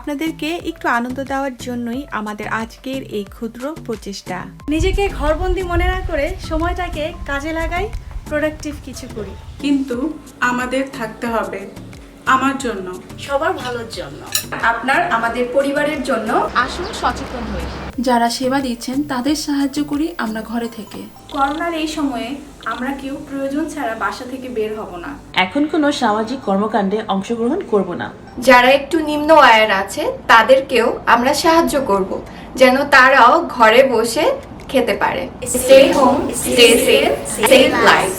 আপনাদেরকে একটু আনন্দ দেওয়ার জন্যই আমাদের আজকের এই ক্ষুদ্র প্রচেষ্টা। নিজেকে ঘরবন্দি মনে না করে সময়টাকে কাজে লাগাই, প্রোডাক্টিভ কিছু করি। কিন্তু আমাদের থাকতে হবে আমার জন্য, সবার ভালোর জন্য, আপনার আমাদের পরিবারের জন্য। আসুন সচেতন হই। যারা সেবা দিচ্ছেন তাদের সাহায্য করি আমরা ঘরে থেকে। করোনার এই সময়ে আমরা কেউ প্রয়োজন ছাড়া বাসা থেকে বের হব না। এখন কোনো সামাজিক কর্মকাণ্ডে অংশগ্রহণ করব না। যারা একটু নিম্ন আয়ের আছে তাদেরকেও আমরা সাহায্য করব, যেন তারাও ঘরে বসে খেতে পারে। Stay home, stay safe, save life.